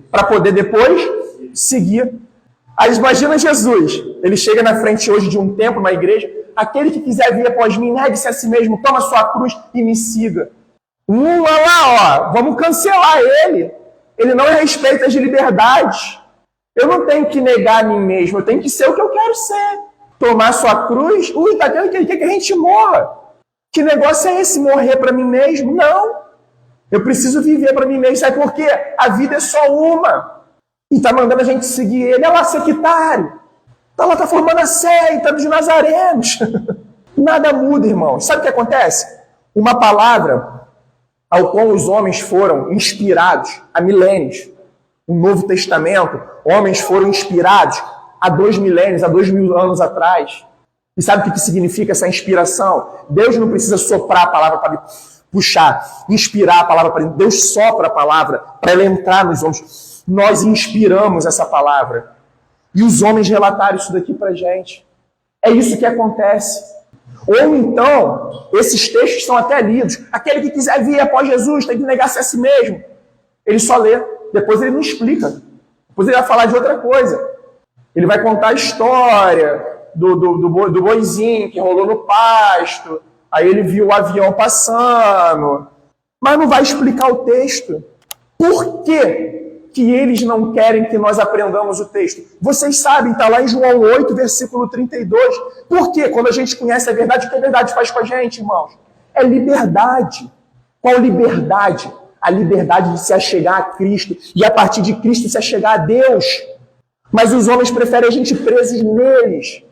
Para poder depois seguir. Aí imagina Jesus, ele chega na frente hoje de um templo, uma igreja, aquele que quiser vir após mim, negue-se a si mesmo, toma sua cruz e me siga. Olha lá, ó, vamos cancelar ele. Ele não respeita as liberdades. Eu não tenho que negar a mim mesmo, eu tenho que ser o que eu quero ser. Tomar sua cruz, tá querendo que ele quer que a gente morra. Que negócio é esse, morrer para mim mesmo? Não. Eu preciso viver para mim mesmo. Sabe por quê? A vida é só uma. E tá mandando a gente seguir ele. Olha lá, sectário. Tá formando a seita dos nazarenos. Nada muda, irmãos. Sabe o que acontece? Uma palavra ao qual os homens foram inspirados há milênios. O Novo Testamento, homens foram inspirados há 2 milênios, há 2000 anos atrás. E sabe o que significa essa inspiração? Deus não precisa soprar a palavra para puxar, inspirar a palavra para dentro. Deus sopra a palavra para ela entrar nos homens. Nós inspiramos essa palavra. E os homens relataram isso daqui para a gente. É isso que acontece. Ou então, esses textos são até lidos. Aquele que quiser vir após Jesus tem que negar-se a si mesmo. Ele só lê. Depois ele não explica. Depois ele vai falar de outra coisa. Ele vai contar a história do boizinho que rolou no pasto. Aí ele viu o avião passando. Mas não vai explicar o texto. Por quê que eles não querem que nós aprendamos o texto? Vocês sabem, está lá em João 8, versículo 32. Por quê? Quando a gente conhece a verdade, o que a verdade faz com a gente, irmãos? É liberdade. Qual liberdade? A liberdade de se achegar a Cristo e a partir de Cristo se achegar a Deus. Mas os homens preferem a gente presos neles.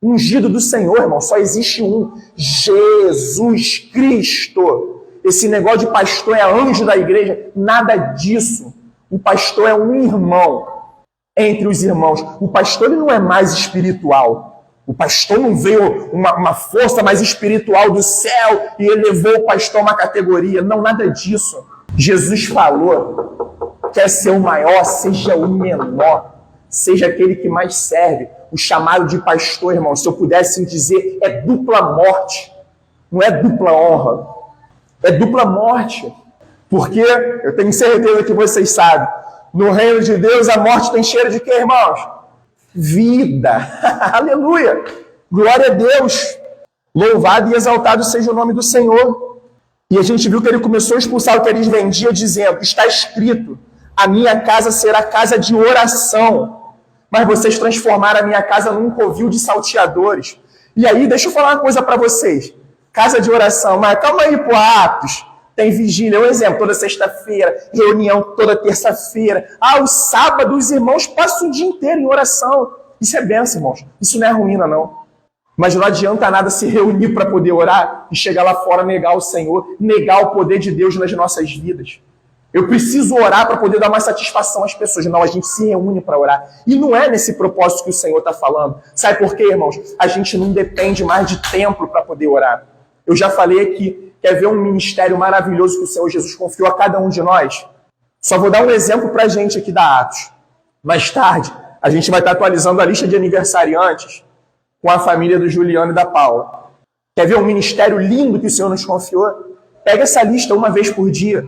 Ungido do Senhor, irmão, só existe um. Jesus Cristo. Esse negócio de pastor é anjo da igreja. Nada disso. O pastor é um irmão entre os irmãos. O pastor ele não é mais espiritual. O pastor não veio uma força mais espiritual do céu e elevou o pastor a uma categoria. Não, nada disso. Jesus falou: quer ser o maior, seja o menor. Seja aquele que mais serve. O chamado de pastor, irmão, se eu pudesse dizer, é dupla morte. Não é dupla honra. É dupla morte. Porque, eu tenho certeza que vocês sabem, no reino de Deus a morte tem cheiro de quê, irmãos? Vida. Aleluia. Glória a Deus. Louvado e exaltado seja o nome do Senhor. E a gente viu que ele começou a expulsar o que eles vendiam, dizendo: está escrito, a minha casa será casa de oração, mas vocês transformaram a minha casa num covil de salteadores. E aí, deixa eu falar uma coisa para vocês. Casa de oração, mas calma aí, pô, Atos. Tem vigília, um exemplo, toda sexta-feira, reunião toda terça-feira. O sábado os irmãos passam o dia inteiro em oração. Isso é bênção, irmãos. Isso não é ruína, não. Mas não adianta nada se reunir para poder orar e chegar lá fora negar o Senhor, negar o poder de Deus nas nossas vidas. Eu preciso orar para poder dar mais satisfação às pessoas. Não, a gente se reúne para orar. E não é nesse propósito que o Senhor está falando. Sabe por quê, irmãos? A gente não depende mais de templo para poder orar. Eu já falei aqui. Quer ver um ministério maravilhoso que o Senhor Jesus confiou a cada um de nós? Só vou dar um exemplo para a gente aqui da Atos. Mais tarde, a gente vai estar atualizando a lista de aniversariantes com a família do Juliano e da Paula. Quer ver um ministério lindo que o Senhor nos confiou? Pega essa lista uma vez por dia.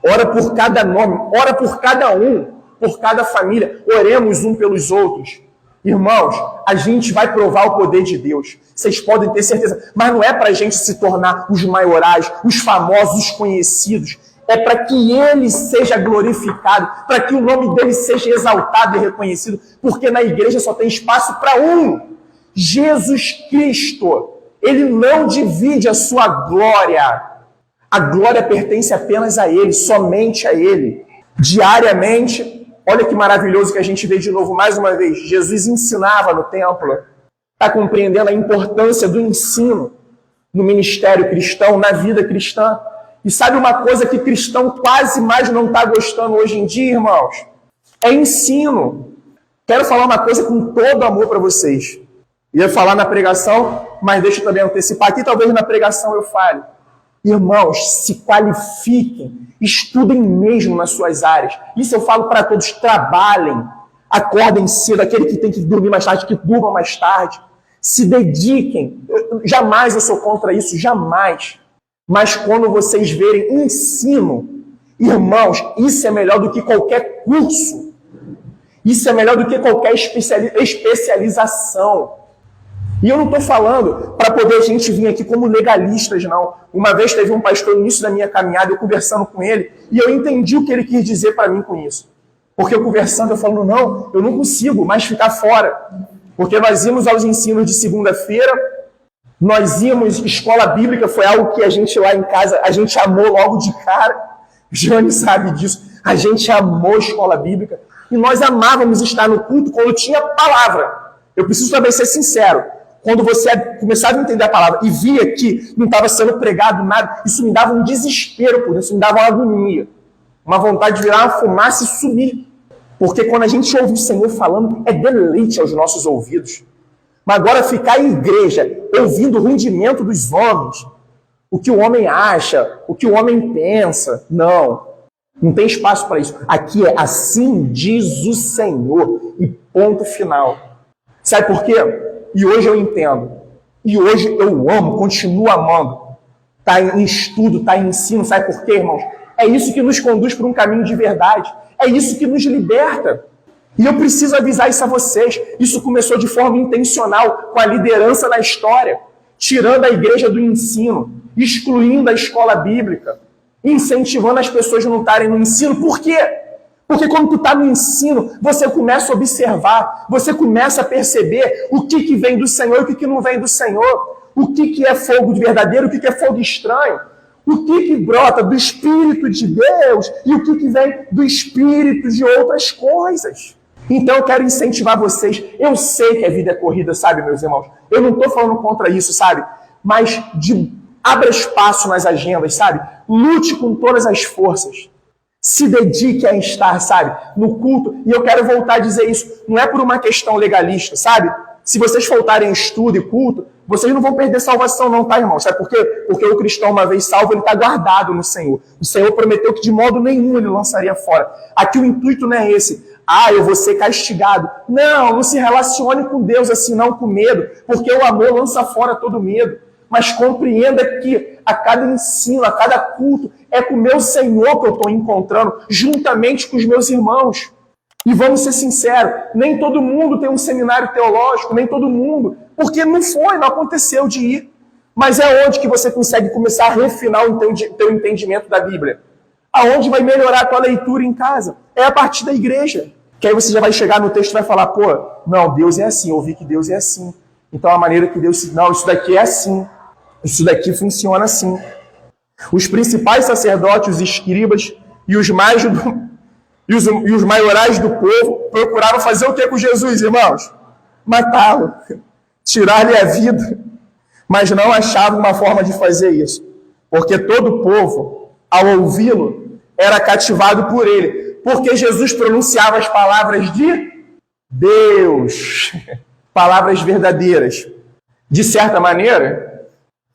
Ora por cada nome, ora por cada um, por cada família. Oremos um pelos outros. Irmãos, a gente vai provar o poder de Deus. Vocês podem ter certeza. Mas não é para a gente se tornar os maiorais, os famosos, os conhecidos. É para que Ele seja glorificado, para que o nome dEle seja exaltado e reconhecido. Porque na igreja só tem espaço para um. Jesus Cristo. Ele não divide a sua glória. A glória pertence apenas a Ele, somente a Ele. Diariamente, Olha que maravilhoso que a gente vê de novo, mais uma vez. Jesus ensinava no templo. Está compreendendo a importância do ensino no ministério cristão, na vida cristã? E sabe uma coisa que cristão quase mais não está gostando hoje em dia, irmãos? É ensino. Quero falar uma coisa com todo amor para vocês. Ia falar na pregação, mas deixa eu também antecipar aqui, talvez na pregação eu fale. Irmãos, se qualifiquem, estudem mesmo nas suas áreas. Isso eu falo para todos, trabalhem, acordem cedo, aquele que tem que dormir mais tarde, que durma mais tarde. Se dediquem. Jamais eu sou contra isso, jamais. Mas quando vocês verem ensino, irmãos, isso é melhor do que qualquer curso. Isso é melhor do que qualquer especialização. E eu não estou falando para poder a gente vir aqui como legalistas, não. Uma vez teve um pastor no início da minha caminhada, eu conversando com ele, e eu entendi o que ele quis dizer para mim com isso. Porque eu conversando, eu falando, não, eu não consigo mais ficar fora. Porque nós íamos aos ensinos de segunda-feira, nós íamos, escola bíblica foi algo que a gente lá em casa, a gente amou logo de cara. O Johnny sabe disso. A gente amou escola bíblica. E nós amávamos estar no culto quando tinha palavra. Eu preciso também ser sincero. Quando você começava a entender a palavra e via que não estava sendo pregado nada, isso me dava um desespero por isso, me dava uma agonia. Uma vontade de virar uma fumaça e sumir. Porque quando a gente ouve o Senhor falando, é deleite aos nossos ouvidos. Mas agora ficar em igreja, ouvindo o rendimento dos homens, o que o homem acha, o que o homem pensa, não tem espaço para isso. Aqui é assim diz o Senhor e ponto final. Sabe por quê? E hoje eu entendo. E hoje eu amo, continuo amando. Está em estudo, está em ensino. Sabe por quê, irmãos? É isso que nos conduz para um caminho de verdade. É isso que nos liberta. E eu preciso avisar isso a vocês. Isso começou de forma intencional, com a liderança na história, tirando a igreja do ensino, excluindo a escola bíblica, incentivando as pessoas a não estarem no ensino. Por quê? Porque quando tu está no ensino, você começa a observar, você começa a perceber o que vem do Senhor e o que não vem do Senhor, o que é fogo de verdadeiro, o que é fogo estranho, o que brota do Espírito de Deus e o que vem do Espírito de outras coisas. Então eu quero incentivar vocês. Eu sei que a vida é corrida, sabe, meus irmãos? Eu não estou falando contra isso, sabe? Mas abra espaço nas agendas, sabe? Lute com todas as forças. Se dedique a estar, sabe, no culto. E eu quero voltar a dizer isso. Não é por uma questão legalista, sabe? Se vocês faltarem estudo e culto, vocês não vão perder salvação não, tá, irmão? Sabe por quê? Porque o cristão, uma vez salvo, ele está guardado no Senhor. O Senhor prometeu que de modo nenhum ele lançaria fora. Aqui o intuito não é esse. Eu vou ser castigado. Não se relacione com Deus assim, não com medo. Porque o amor lança fora todo medo. Mas compreenda que a cada ensino, a cada culto, é com o meu Senhor que eu estou encontrando, juntamente com os meus irmãos. E vamos ser sinceros, nem todo mundo tem um seminário teológico, nem todo mundo, porque não aconteceu de ir. Mas é onde que você consegue começar a refinar o teu entendimento da Bíblia? Aonde vai melhorar a tua leitura em casa? É a partir da igreja. Que aí você já vai chegar no texto e vai falar, não, Deus é assim, eu ouvi que Deus é assim. Então a maneira que Deus... Não, isso daqui é assim. Isso daqui funciona assim. Os principais sacerdotes, os escribas e os maiorais do povo procuravam fazer o que com Jesus, irmãos? Matá-lo, tirar-lhe a vida. Mas não achavam uma forma de fazer isso. Porque todo o povo, ao ouvi-lo, era cativado por ele. Porque Jesus pronunciava as palavras de Deus. Palavras verdadeiras. De certa maneira,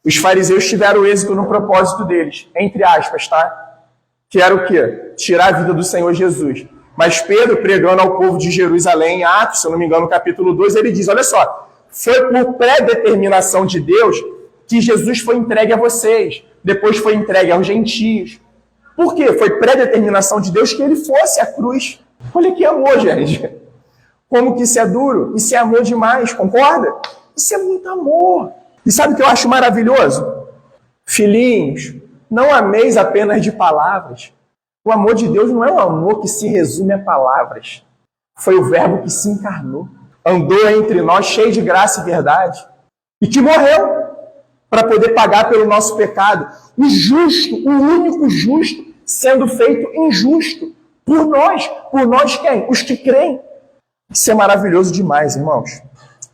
os fariseus tiveram êxito no propósito deles, entre aspas, tá? Que era o quê? Tirar a vida do Senhor Jesus. Mas Pedro, pregando ao povo de Jerusalém, em Atos, se eu não me engano, no capítulo 2, ele diz, olha só, foi por pré-determinação de Deus que Jesus foi entregue a vocês, depois foi entregue aos gentios. Por quê? Foi pré-determinação de Deus que ele fosse à cruz. Olha que amor, gente. Como que isso é duro? Isso é amor demais, concorda? Isso é muito amor. E sabe o que eu acho maravilhoso? Filhinhos, não ameis apenas de palavras. O amor de Deus não é um amor que se resume a palavras. Foi o verbo que se encarnou. Andou entre nós cheio de graça e verdade. E que morreu para poder pagar pelo nosso pecado. O justo, o único justo, sendo feito injusto Por nós quem? Os que creem. Isso é maravilhoso demais, irmãos.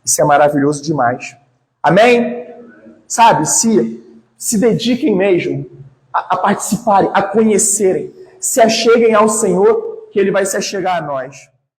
Isso é maravilhoso demais. Amém? Sabe, se dediquem mesmo a participarem, a conhecerem, se acheguem ao Senhor, que Ele vai se achegar a nós.